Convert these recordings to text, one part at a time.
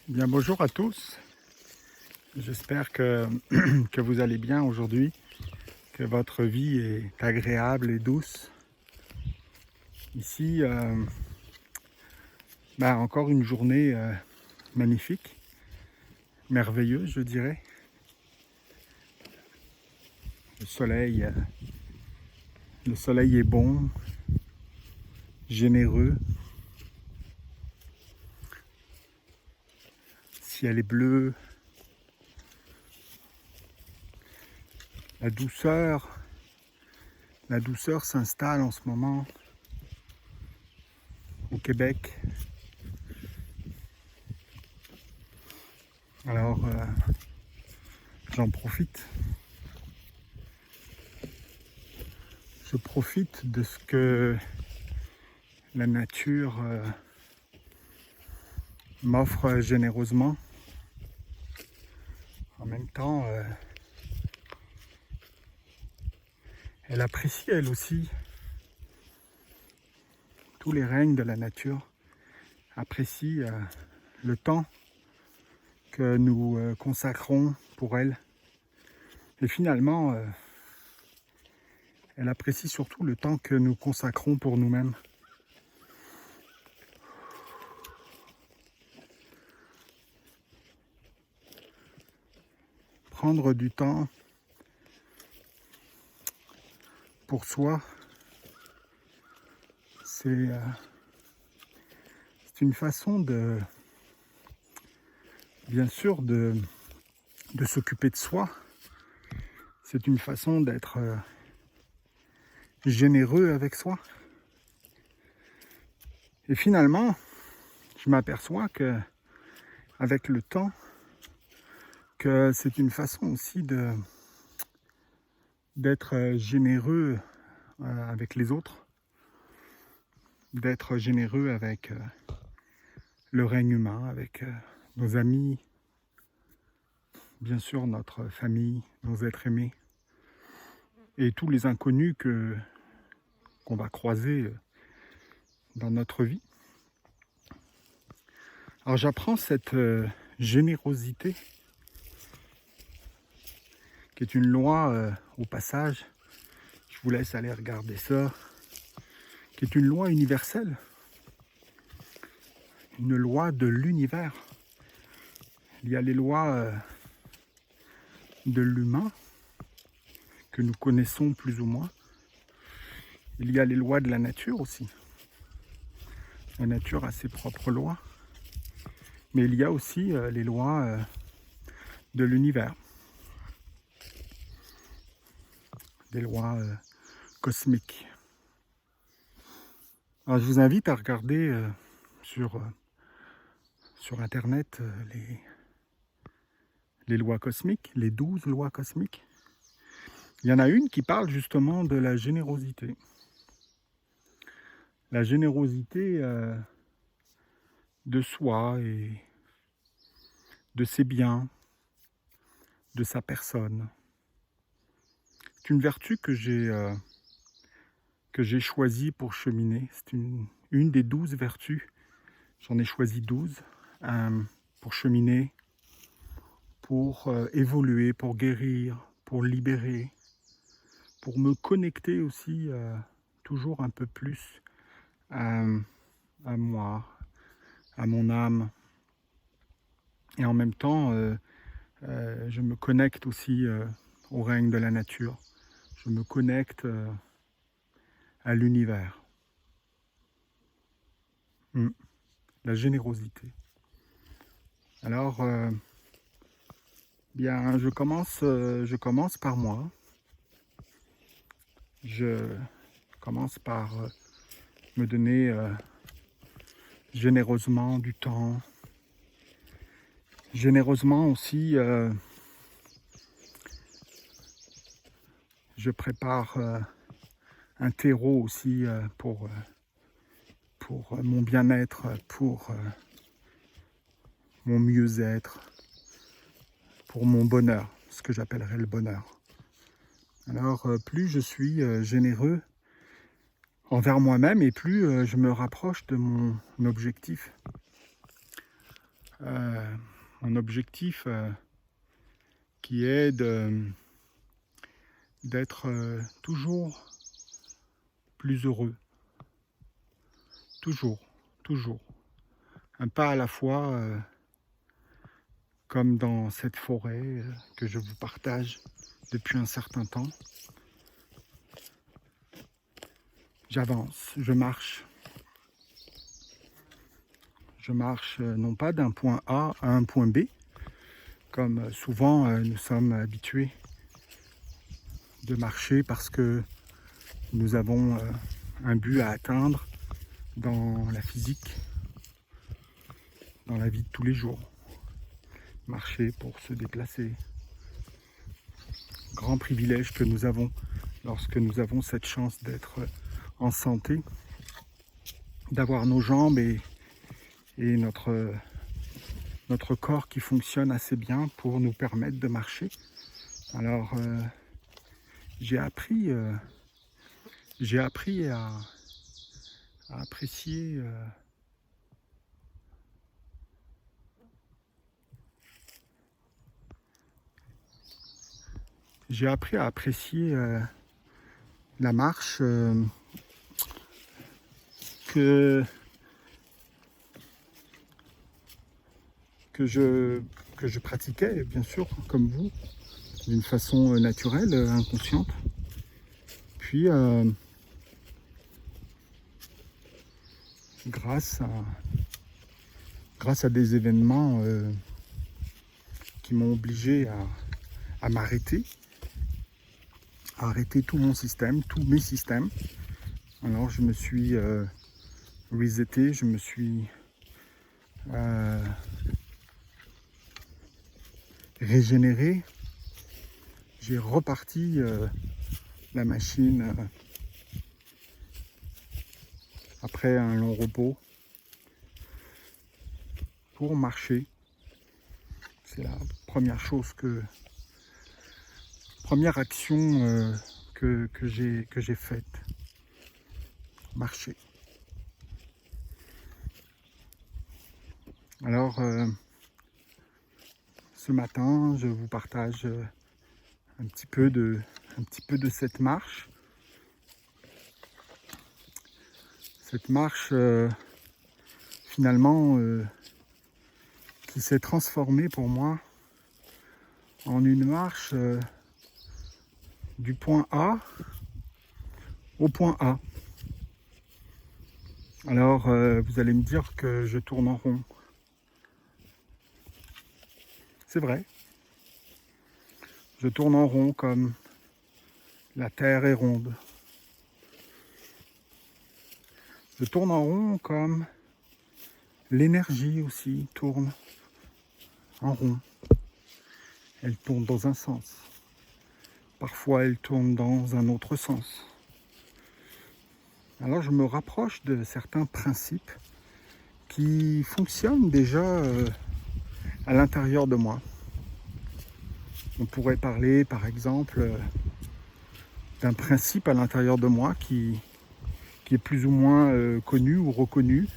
Bien, bonjour à tous. J'espère que vous allez bien aujourd'hui, que votre vie est agréable et douce. Ici, encore une journée magnifique, merveilleuse, je dirais. Le soleil, le soleil est bon, généreux. Le ciel est bleu. La douceur s'installe en ce moment au Québec. Alors, j'en profite. Je profite de ce que la nature m'offre généreusement. En même temps, elle apprécie elle aussi tous les règnes de la nature, apprécie le temps que nous consacrons pour elle. Et finalement, elle apprécie surtout le temps que nous consacrons pour nous-mêmes. Prendre du temps pour soi, c'est une façon bien sûr, de s'occuper de soi. C'est une façon d'être généreux avec soi. Et finalement, je m'aperçois que avec le temps, que c'est une façon aussi d'être généreux avec les autres, d'être généreux avec le règne humain, avec nos amis, bien sûr notre famille, nos êtres aimés, et tous les inconnus qu'on va croiser dans notre vie. Alors j'apprends cette générosité, qui est une loi au passage, je vous laisse aller regarder ça, qui est une loi universelle, une loi de l'univers. Il y a les lois de l'humain, que nous connaissons plus ou moins. Il y a les lois de la nature aussi. La nature a ses propres lois. Mais il y a aussi les lois de l'univers. Des lois cosmiques. Alors je vous invite à regarder sur Internet les lois cosmiques, les 12 lois cosmiques. Il y en a une qui parle justement de la générosité. La générosité de soi et de ses biens, de sa personne. C'est une vertu que j'ai choisie pour cheminer. C'est une des 12 vertus. J'en ai choisi 12 pour cheminer, pour évoluer, pour guérir, pour libérer, pour me connecter aussi toujours un peu plus à moi, à mon âme. Et en même temps, je me connecte aussi au règne de la nature. Je me connecte à l'univers. La générosité. Alors, bien, je commence par moi. Je commence par me donner généreusement du temps. Généreusement aussi, je prépare un terreau aussi pour mon bien-être, pour mon mieux-être, pour mon bonheur, ce que j'appellerais le bonheur. Alors, plus je suis généreux envers moi-même et plus je me rapproche de mon objectif. un objectif qui est d'être toujours plus heureux. Toujours, toujours. Un pas à la fois, comme dans cette forêt que je vous partage depuis un certain temps. J'avance, je marche. Je marche non pas d'un point A à un point B, comme souvent nous sommes habitués de marcher parce que nous avons un but à atteindre dans la physique, dans la vie de tous les jours. Marcher pour se déplacer. Grand privilège que nous avons lorsque nous avons cette chance d'être en santé, d'avoir nos jambes et notre corps qui fonctionne assez bien pour nous permettre de marcher. Alors j'ai appris à apprécier la marche que je pratiquais, bien sûr, comme vous, d'une façon naturelle, inconsciente. Puis, grâce à des événements qui m'ont obligé à m'arrêter, à arrêter tout mon système, tous mes systèmes. Alors je me suis reseté, je me suis régénéré. J'ai reparti la machine après un long repos pour marcher. C'est la première action que j'ai faite. Marcher. Alors ce matin, je vous partage un petit peu de cette marche. Cette marche finalement qui s'est transformée pour moi en une marche du point A au point A. Alors vous allez me dire que je tourne en rond. C'est vrai. Je tourne en rond comme la terre est ronde. Je tourne en rond comme l'énergie aussi tourne en rond. Elle tourne dans un sens. Parfois, elle tourne dans un autre sens. Alors, je me rapproche de certains principes qui fonctionnent déjà à l'intérieur de moi. On pourrait parler, par exemple, d'un principe à l'intérieur de moi qui est plus ou moins connu ou reconnu,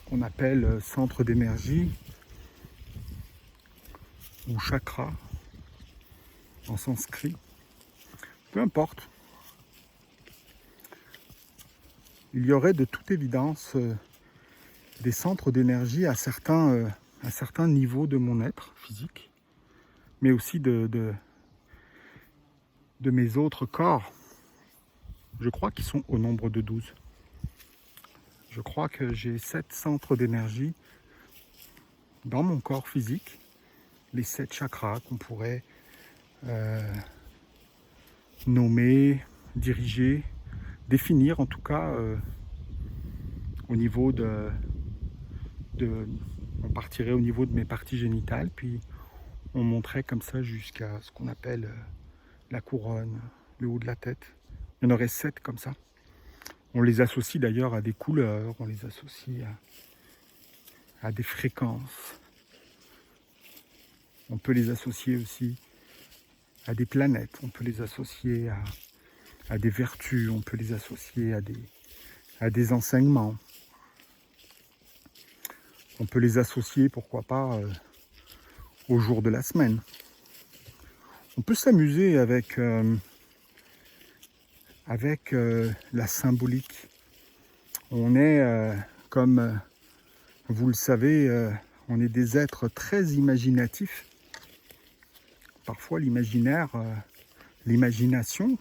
qu'on appelle centre d'énergie ou chakra en sanskrit. Peu importe. Il y aurait de toute évidence des centres d'énergie à certains niveaux de mon être physique, mais aussi de mes autres corps. Je crois qu'ils sont au nombre de 12. Je crois que j'ai 7 centres d'énergie dans mon corps physique, les 7 chakras qu'on pourrait nommer, diriger, définir en tout cas au niveau on partirait au niveau de mes parties génitales, puis on monterait comme ça jusqu'à ce qu'on appelle la couronne, le haut de la tête. Il y en aurait 7 comme ça. On les associe d'ailleurs à des couleurs, on les associe à des fréquences. On peut les associer aussi à des planètes, on peut les associer à des vertus, on peut les associer à des enseignements. On peut les associer, pourquoi pas, au jour de la semaine. On peut s'amuser avec la symbolique. On est, comme vous le savez, on est des êtres très imaginatifs. Parfois l'imagination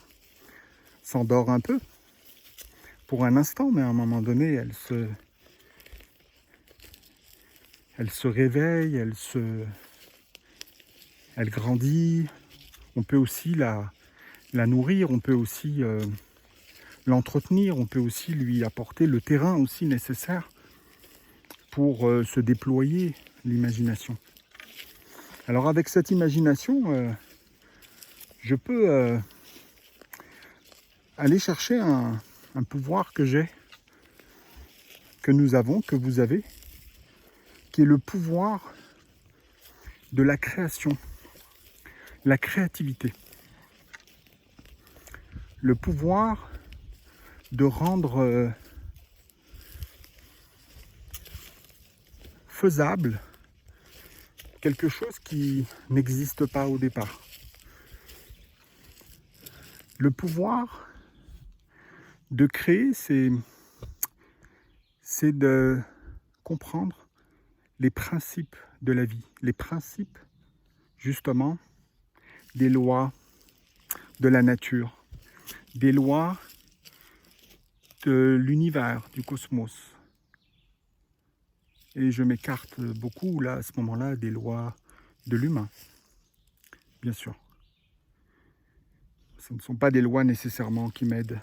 s'endort un peu pour un instant, mais à un moment donné, elle se réveille, elle grandit. On peut aussi la nourrir, on peut aussi l'entretenir, on peut aussi lui apporter le terrain aussi nécessaire pour se déployer l'imagination. Alors avec cette imagination, je peux aller chercher un pouvoir que j'ai, que nous avons, que vous avez, qui est le pouvoir de la création, la créativité. Le pouvoir de rendre faisable quelque chose qui n'existe pas au départ. Le pouvoir de créer, c'est de comprendre les principes de la vie, les principes justement des lois de la nature, des lois de l'univers, du cosmos. Et je m'écarte beaucoup là, à ce moment-là, des lois de l'humain, bien sûr. Ce ne sont pas des lois nécessairement qui m'aident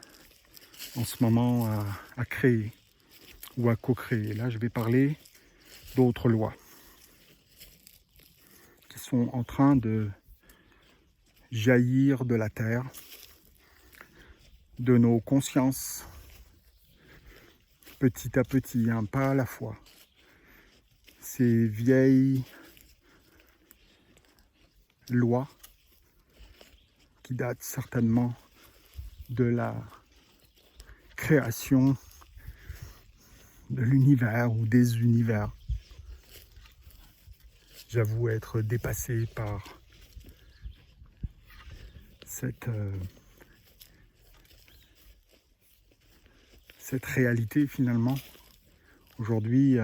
en ce moment à créer ou à co-créer. Là, je vais parler d'autres lois qui sont en train de jaillir de la terre, de nos consciences, petit à petit, un pas à la fois. Ces vieilles lois qui datent certainement de la création de l'univers ou des univers. J'avoue être dépassé par cette réalité finalement. Aujourd'hui,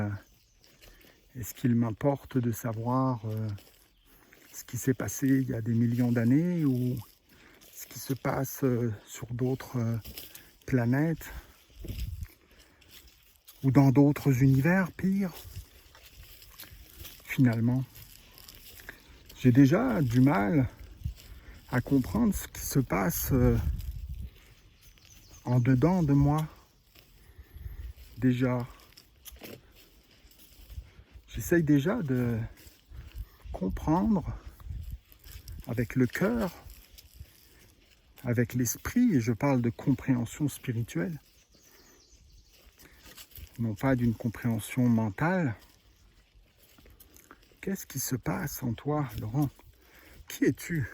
est-ce qu'il m'importe de savoir ce qui s'est passé il y a des millions d'années ou ce qui se passe sur d'autres planètes ou dans d'autres univers, pire? Finalement, j'ai déjà du mal à comprendre ce qui se passe en dedans de moi. Déjà, j'essaye déjà de comprendre avec le cœur, avec l'esprit, et je parle de compréhension spirituelle, non pas d'une compréhension mentale. Qu'est-ce qui se passe en toi, Laurent? Qui es-tu?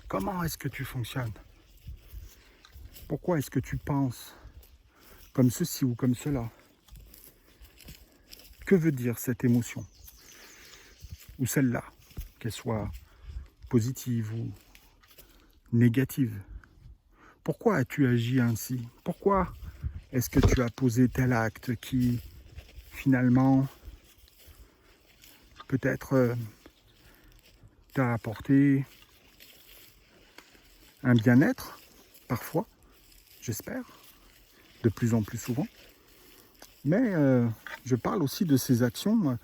Comment est-ce que tu fonctionnes? Pourquoi est-ce que tu penses comme ceci ou comme cela? Que veut dire cette émotion? Ou celle-là, qu'elle soit positive ou négative? Pourquoi as-tu agi ainsi? Pourquoi est-ce que tu as posé tel acte qui, finalement, peut-être t'a apporté un bien-être, parfois, j'espère, de plus en plus souvent. Mais je parle aussi de ces actions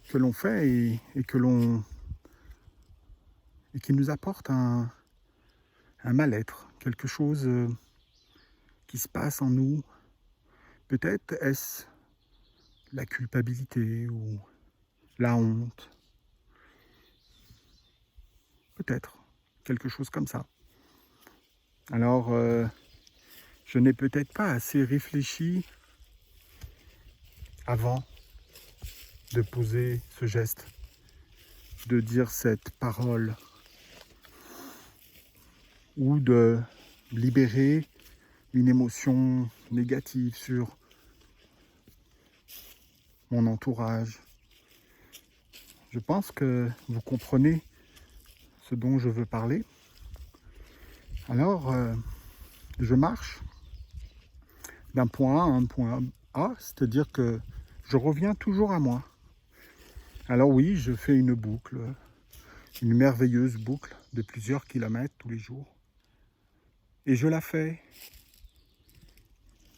que l'on fait et qui nous apportent un mal-être, quelque chose qui se passe en nous. Peut-être est-ce la culpabilité ou la honte. Peut-être quelque chose comme ça. Alors, je n'ai peut-être pas assez réfléchi avant de poser ce geste, de dire cette parole, ou de libérer une émotion négative sur mon entourage. Je pense que vous comprenez ce dont je veux parler. Alors, je marche d'un point A à un point A, c'est-à-dire que je reviens toujours à moi. Alors oui, je fais une boucle, une merveilleuse boucle de plusieurs kilomètres tous les jours. Et je la fais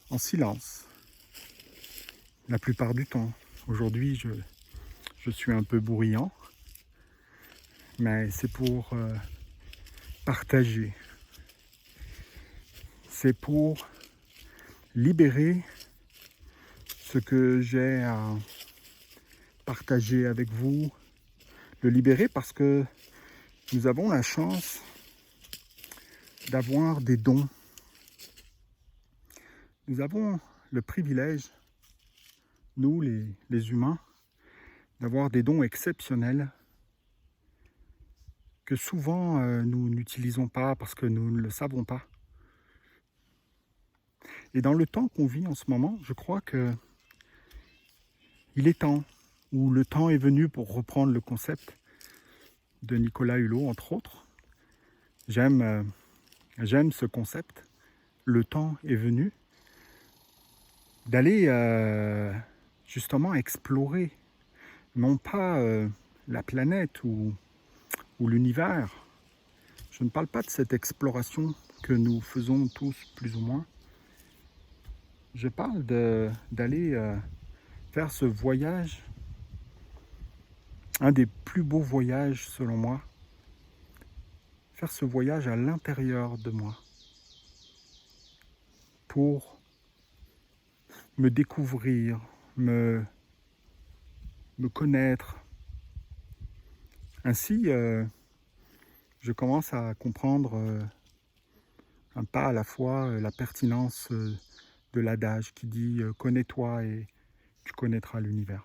en silence, la plupart du temps. Aujourd'hui, je suis un peu bruyant, mais c'est pour partager. C'est pour libérer ce que j'ai à partager avec vous, le libérer parce que nous avons la chance d'avoir des dons. Nous avons le privilège, nous les humains, d'avoir des dons exceptionnels que souvent nous n'utilisons pas parce que nous ne le savons pas. Et dans le temps qu'on vit en ce moment, je crois que il est temps, ou le temps est venu pour reprendre le concept de Nicolas Hulot, entre autres. J'aime ce concept. Le temps est venu d'aller justement explorer, non pas la planète ou l'univers. Je ne parle pas de cette exploration que nous faisons tous plus ou moins. Je parle d'aller faire ce voyage, un des plus beaux voyages selon moi, faire ce voyage à l'intérieur de moi pour me découvrir, me connaître. Ainsi, je commence à comprendre un pas à la fois la pertinence de l'adage qui dit « connais-toi et tu connaîtras l'univers ».